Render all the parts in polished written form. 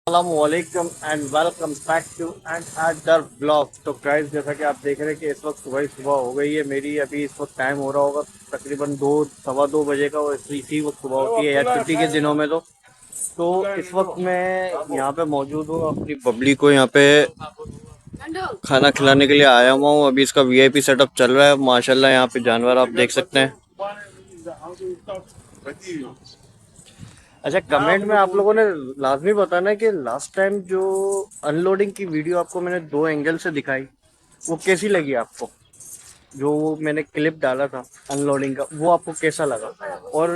अस्सलामुअलैकुम and welcome back to and other blog. तो guys, जैसा कि आप देख रहे हैं कि इस वक्त सुबह ही सुबह हो गई है मेरी। अभी इस वक्त टाइम हो रहा होगा तकरीबन 2 सवा 2 बजे का, और इसी वक्त सुबह होती है यार छुट्टी के दिनों में। तो इस वक्त मैं यहाँ पे मौजूद हूँ, अपनी बबली को यहाँ पे खाना खिलाने के लिए आया हुआ हूँ। अभी इसका वीआईपी सेटअप चल रहा है माशाल्लाह। यहाँ पे जानवर आप देख सकते हैं। अच्छा, कमेंट में आप लोगों ने लाजमी बताना है कि लास्ट टाइम जो अनलोडिंग की वीडियो आपको मैंने 2 एंगल से दिखाई, वो कैसी लगी आपको। जो वो मैंने क्लिप डाला था अनलोडिंग का, वो आपको कैसा लगा। और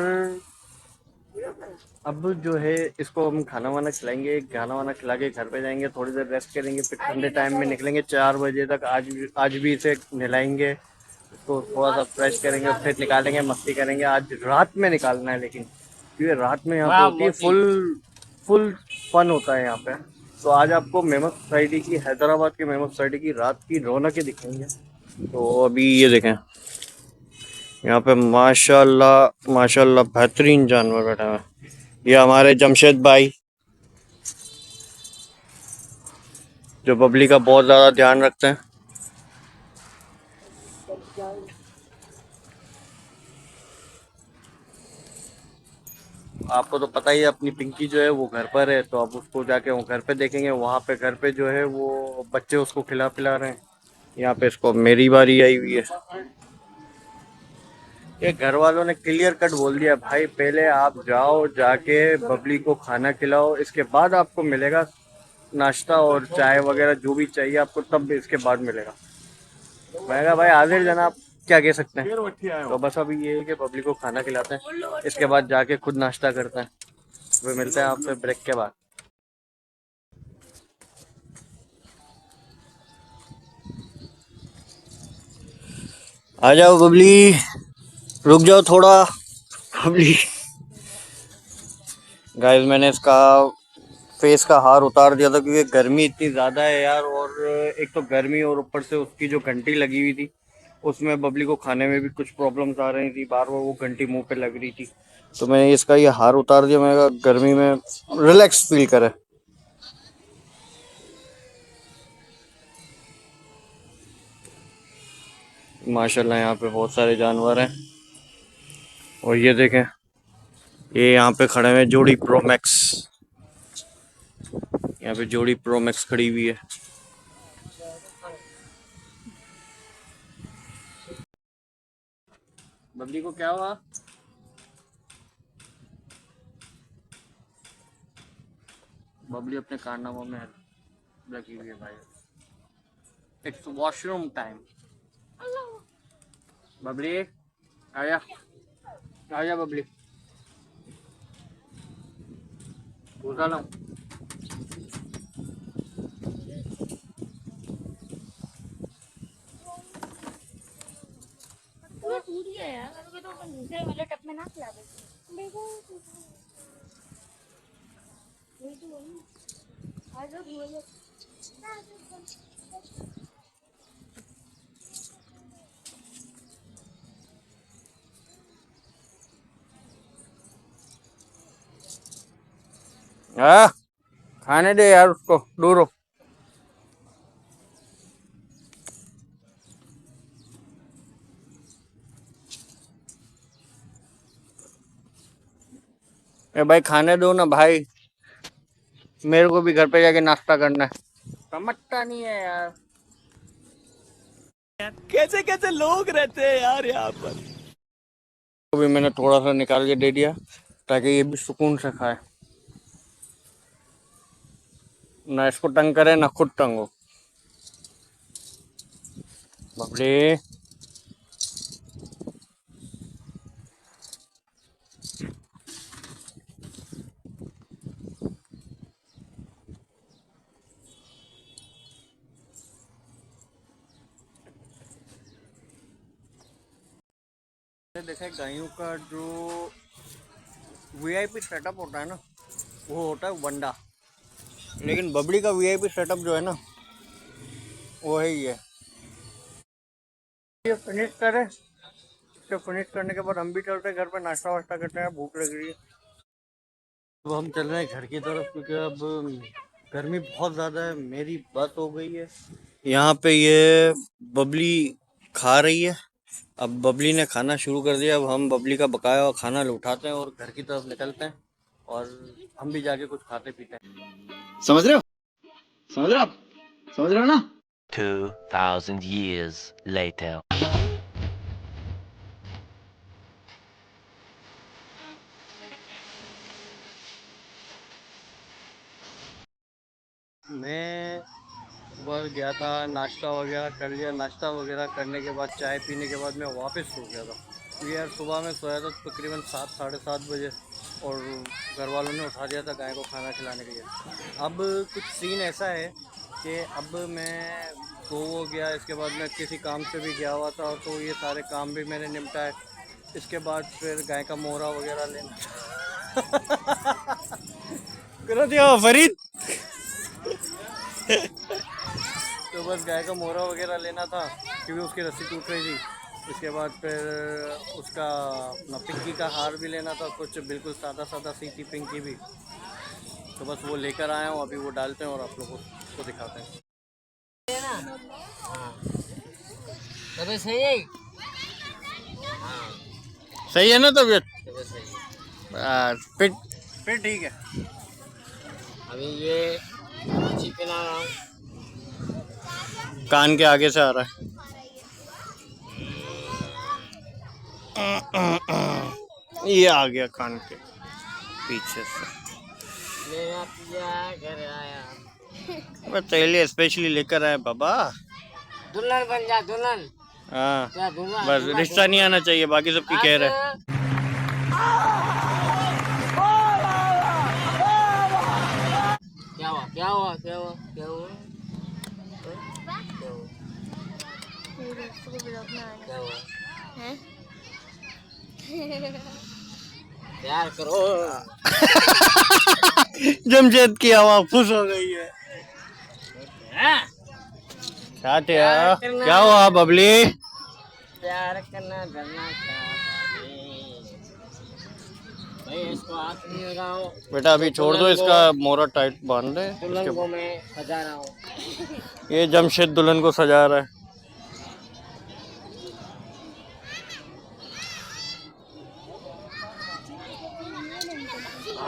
अब जो है इसको हम खाना वाना खिलाएंगे, खाना वाना खिला के घर पे जाएंगे, थोड़ी देर रेस्ट करेंगे, फिर ठंडे टाइम में निकलेंगे 4 बजे तक। आज भी इसे नहलाएंगे, इसको थोड़ा सा फ्रेश करेंगे, फिर निकालेंगे, मस्ती करेंगे। आज रात में निकालना है लेकिन, क्योंकि रात में यहाँ पे होती है फुल फुल फन होता है यहाँ पे। तो आज आपको मेमत सोसाइटी की, हैदराबाद की मेमत सोसाइटी की रात की रौनकें दिखेंगे। तो अभी ये देखें, यहाँ पे माशाल्लाह माशाल्लाह बेहतरीन जानवर बैठा हुआ है। ये हमारे जमशेद भाई, जो बबली का बहुत ज़्यादा ध्यान रखते हैं। आपको तो पता ही है, अपनी पिंकी जो है वो घर पर है, तो अब उसको जाके वो घर पे देखेंगे। वहाँ पे घर पे जो है वो बच्चे उसको खिला पिला रहे हैं। यहाँ पे इसको मेरी बारी आई हुई है। ये घर वालों ने क्लियर कट बोल दिया, भाई पहले आप जाओ, जाके बबली को खाना खिलाओ, इसके बाद आपको मिलेगा नाश्ता और चाय वगैरह जो भी चाहिए आपको, तब इसके बाद मिलेगा। मैं कहा भाई हाजिर जनाब, क्या कह सकते हैं। तो बस अभी ये है कि बबली को खाना खिलाते हैं, इसके बाद जाके खुद नाश्ता करते हैं। फिर मिलते हैं आपसे ब्रेक के बाद। आ जाओ बबली, रुक जाओ थोड़ा। बबली, गाइस मैंने इसका फेस का हार उतार दिया था, क्योंकि गर्मी इतनी ज़्यादा है यार। और एक तो गर्मी, और ऊपर से उसकी जो घंटी लगी हुई थी, उसमें बबली को खाने में भी कुछ प्रॉब्लम्स आ रही थी, बार बार वो घंटी मुंह पे लग रही थी। तो मैंने इसका ये हार उतार दिया। मैंने कहा गर्मी में रिलैक्स फील करे। माशाल्लाह यहाँ पे बहुत सारे जानवर हैं। और ये देखें, ये यहाँ पे खड़े हुए जोड़ी प्रो मैक्स। यहाँ पे जोड़ी प्रो मैक्स खड़ी हुई है। बबली को क्या हुआ। बबली अपने कारनामों में लगी हुई है भाई। It's washroom time. बबली आया, आया बबली, घुसा लो। पूरा टूट गया यार, अभी तो दूसरे वाले टब में ना खिला दे। देखो ये तो वही आज लोग बोले हाँ, खाने दे यार उसको, दूर हो। ए भाई खाने दो ना भाई, मेरे को भी घर पे जाके नाश्ता करना है। समझता नहीं है यार। कैसे कैसे लोग रहते हैं यार यहाँ पर। तो भी मैंने थोड़ा सा निकाल के दे दिया, ताकि ये भी सुकून से खाए, ना इसको तंग करे ना खुद तंग हो। बबली, देखा गायों का जो वीआईपी सेटअप होता है ना, वो होता है वंडा। लेकिन बबली का वीआईपी सेटअप जो है ना, वो है ये फिनिश करें। इसको फिनिश करने के बाद हम भी चलते हैं घर पे, नाश्ता वाश्ता करते हैं, भूख लग रही है। अब हम चल रहे हैं घर की तरफ, क्योंकि अब गर्मी बहुत ज़्यादा है। मेरी बस हो गई है। यहाँ पे ये बबली खा रही है। अब बबली ने खाना शुरू कर दिया। अब हम बबली का बकाया हुआ खाना उठाते हैं और घर की तरफ निकलते हैं, और हम भी जाके कुछ खाते पीते हैं। समझ रहे हो? समझ रहे हो आप? समझ रहे हो ना? 2000 years later. मैं सुबह गया था, नाश्ता वगैरह कर लिया। नाश्ता वगैरह करने के बाद, चाय पीने के बाद मैं वापस सो गया था, क्योंकि यार सुबह में सोया था तकरीबन 7 साढ़े 7 बजे, और घर वालों ने उठा दिया था गाय को खाना खिलाने के लिए। अब कुछ सीन ऐसा है कि अब मैं सो हो गया, इसके बाद मैं किसी काम से भी गया हुआ था, तो ये सारे काम भी मैंने निपटाए। इसके बाद फिर गाय का मोहरा वगैरह लेना करो दिया फरीद। तो बस गाय का मोहरा वगैरह लेना था, क्योंकि उसकी रस्सी टूट रही थी। इसके बाद फिर उसका अपना पिंकी का हार भी लेना था, कुछ बिल्कुल सादा सादा सी थी पिंकी भी। तो बस वो लेकर आया हूँ, अभी वो डालते हैं और आप लोगों को दिखाते हैं। तबीयत सही है? सही है ना तबीयत? तबीयत सही है। फिर ठीक है। अभी ये चिकन आ रहा हूँ। कान के आगे से आ रहा है। ये आ गया कान के पीछे से। मेरा पिया घर आया। मैं तेरे लिए स्पेशली लेकर आया बाबा। दुल्हन बन जा दुल्हन। हाँ, क्या दुल्हन? बस रिश्ता नहीं आना चाहिए, बाकी सबकी कह रहे हैं। क्या हुआ? क्या हुआ? क्या हुआ? क्या हुआ? क्या हुआ? प्यार करो। जमशेद की आवाज खुश हो गई है। क्या हुआ बबली? प्यार करना डरना क्या? भाई इसको हाथ नहीं लगाओ। बेटा अभी छोड़ दो, इसका मोरा टाइट बांध दे। दुल्हन को मैं सजा रहा हूँ। ये जमशेद दुल्हन को सजा रहा है।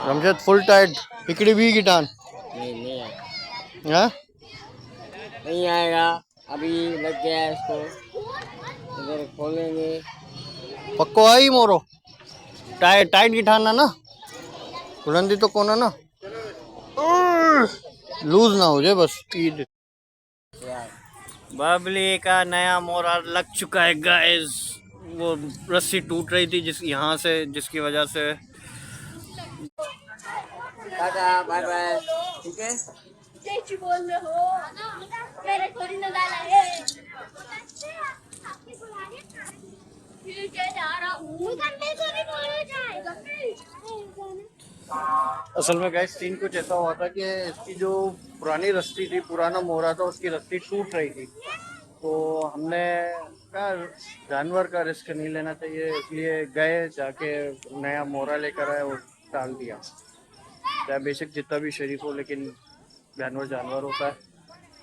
जमशेद फुल टाइट, हिकड़ी भी गिटान। नहीं आएगा। हाँ? नहीं आएगा, अभी लग गया है इसको। इधर खोलेंगे। पक्को आई मोरो टाइट टाइट गिठाना ना, बुलंदी तो कोना ना, लूज ना हो जाए बस। ईद बबली का नया मोरा लग चुका है गाइस। वो रस्सी टूट रही थी यहाँ से, जिसकी वजह से। Tata bye bye. ठीक है। जय बोल रहे हो, मैंने थोड़ी ना डाला है। ठीक है जा रहा हूँ। असल में गाइस सीन कुछ ऐसा हुआ था कि इसकी जो पुरानी रस्सी थी, पुराना मोहरा था, उसकी रस्सी टूट रही थी। तो हमने कहा जानवर का रिस्क नहीं लेना चाहिए, इसलिए गए, जाके नया मोहरा लेकर आए और डाल दिया। चाहे बेशक जितना भी शरीफ हो, लेकिन जानवर जानवर होता है।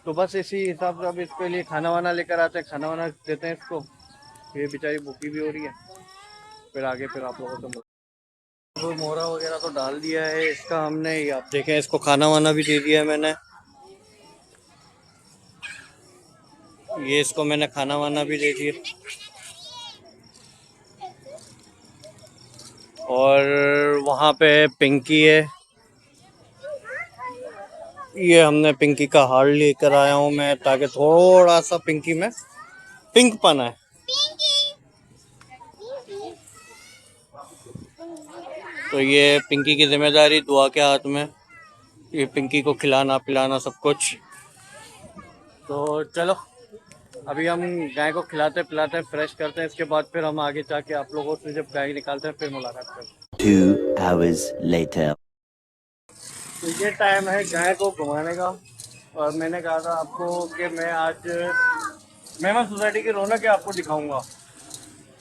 तो बस इसी हिसाब से अब इसके लिए खाना वाना लेकर आते हैं, खाना वाना देते हैं इसको। ये बेचारी भूखी भी हो रही है। फिर आगे फिर आप लोगों को वो मोहरा वगैरह तो डाल दिया है इसका हमने। ये आप देखें, इसको खाना वाना भी दे दिया है मैंने। ये इसको मैंने खाना वाना भी दे दिया। और वहाँ पे पिंकी है। ये हमने पिंकी का हार लेकर आया हूँ मैं, ताकि थोड़ा सा पिंकी में पिंक पन है। तो ये पिंकी की जिम्मेदारी दुआ के हाथ में, ये पिंकी को खिलाना पिलाना सब कुछ। तो चलो अभी हम गाय को खिलाते पिलाते फ्रेश करते हैं, इसके बाद फिर हम आगे जाके आप लोगों से जब गाय निकालते हैं फिर मुलाकात करते हैं। 2 hours later. तो ये टाइम है गाय को घुमाने का, और मैंने कहा था आपको कि मैं आज मेहमान सोसाइटी की रौनक आपको दिखाऊंगा।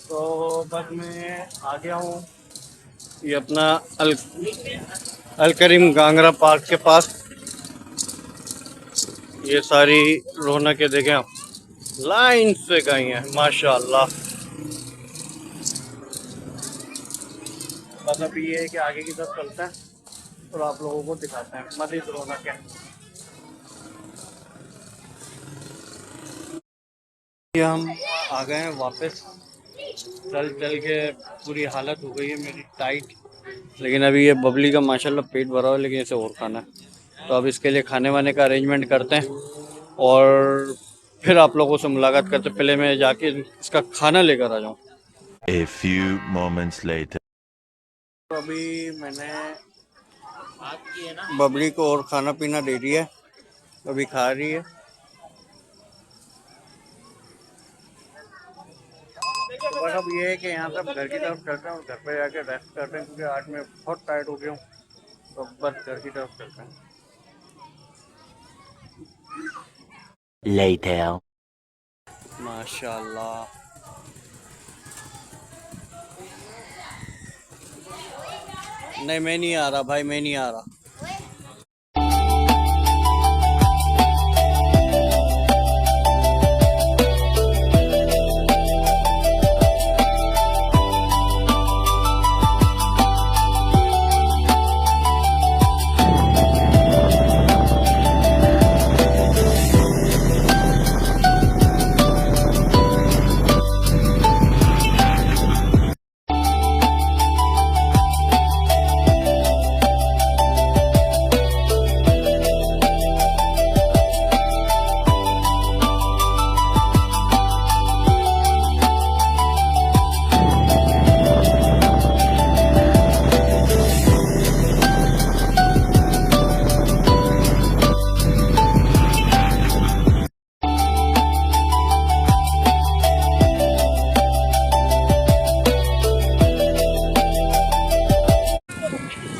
तो बस मैं आ गया हूँ। ये अपना अल करीम गांगरा पार्क के पास। ये सारी रौनकें देखें आप, लाइन से गई हैं माशाल्लाह। बस अभी ये है कि आगे की तरफ चलते हैं और आप लोगों को दिखाते हैं मज़ीद रौनकें। ये हम आ गए हैं वापस, चल चल के पूरी हालत हो गई है मेरी टाइट। लेकिन अभी ये बबली का माशाल्लाह पेट भरा हुआ है, लेकिन इसे और खाना है। तो अब इसके लिए खाने वाने का अरेंजमेंट करते हैं और फिर आप लोगों से मुलाकात करते। पहले मैं जाके इसका खाना लेकर आ जाऊँ। A few moments later. तो अभी मैंने बबली को और खाना पीना दे दिया है, अभी खा रही है। तो बस अब ये है कि यहाँ से घर की तरफ चलते हैं और घर पे जाके रेस्ट करते हैं, क्योंकि आज मैं बहुत टायर्ड हो गया हूँ। तो बस घर की तरफ चलते हैं। Later. माशाल्लाह, नहीं मैं नहीं आ रहा भाई, मैं नहीं आ रहा।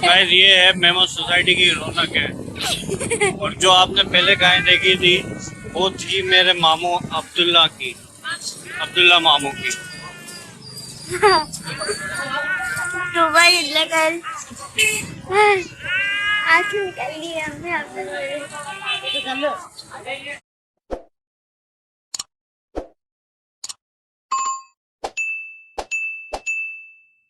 गाइस ये है मेमो सोसाइटी की रौनक है। और जो आपने पहले गाय देखी थी वो थी मेरे मामू अब्दुल्ला मामू की। सुबह निकल आज निकल गई हमने।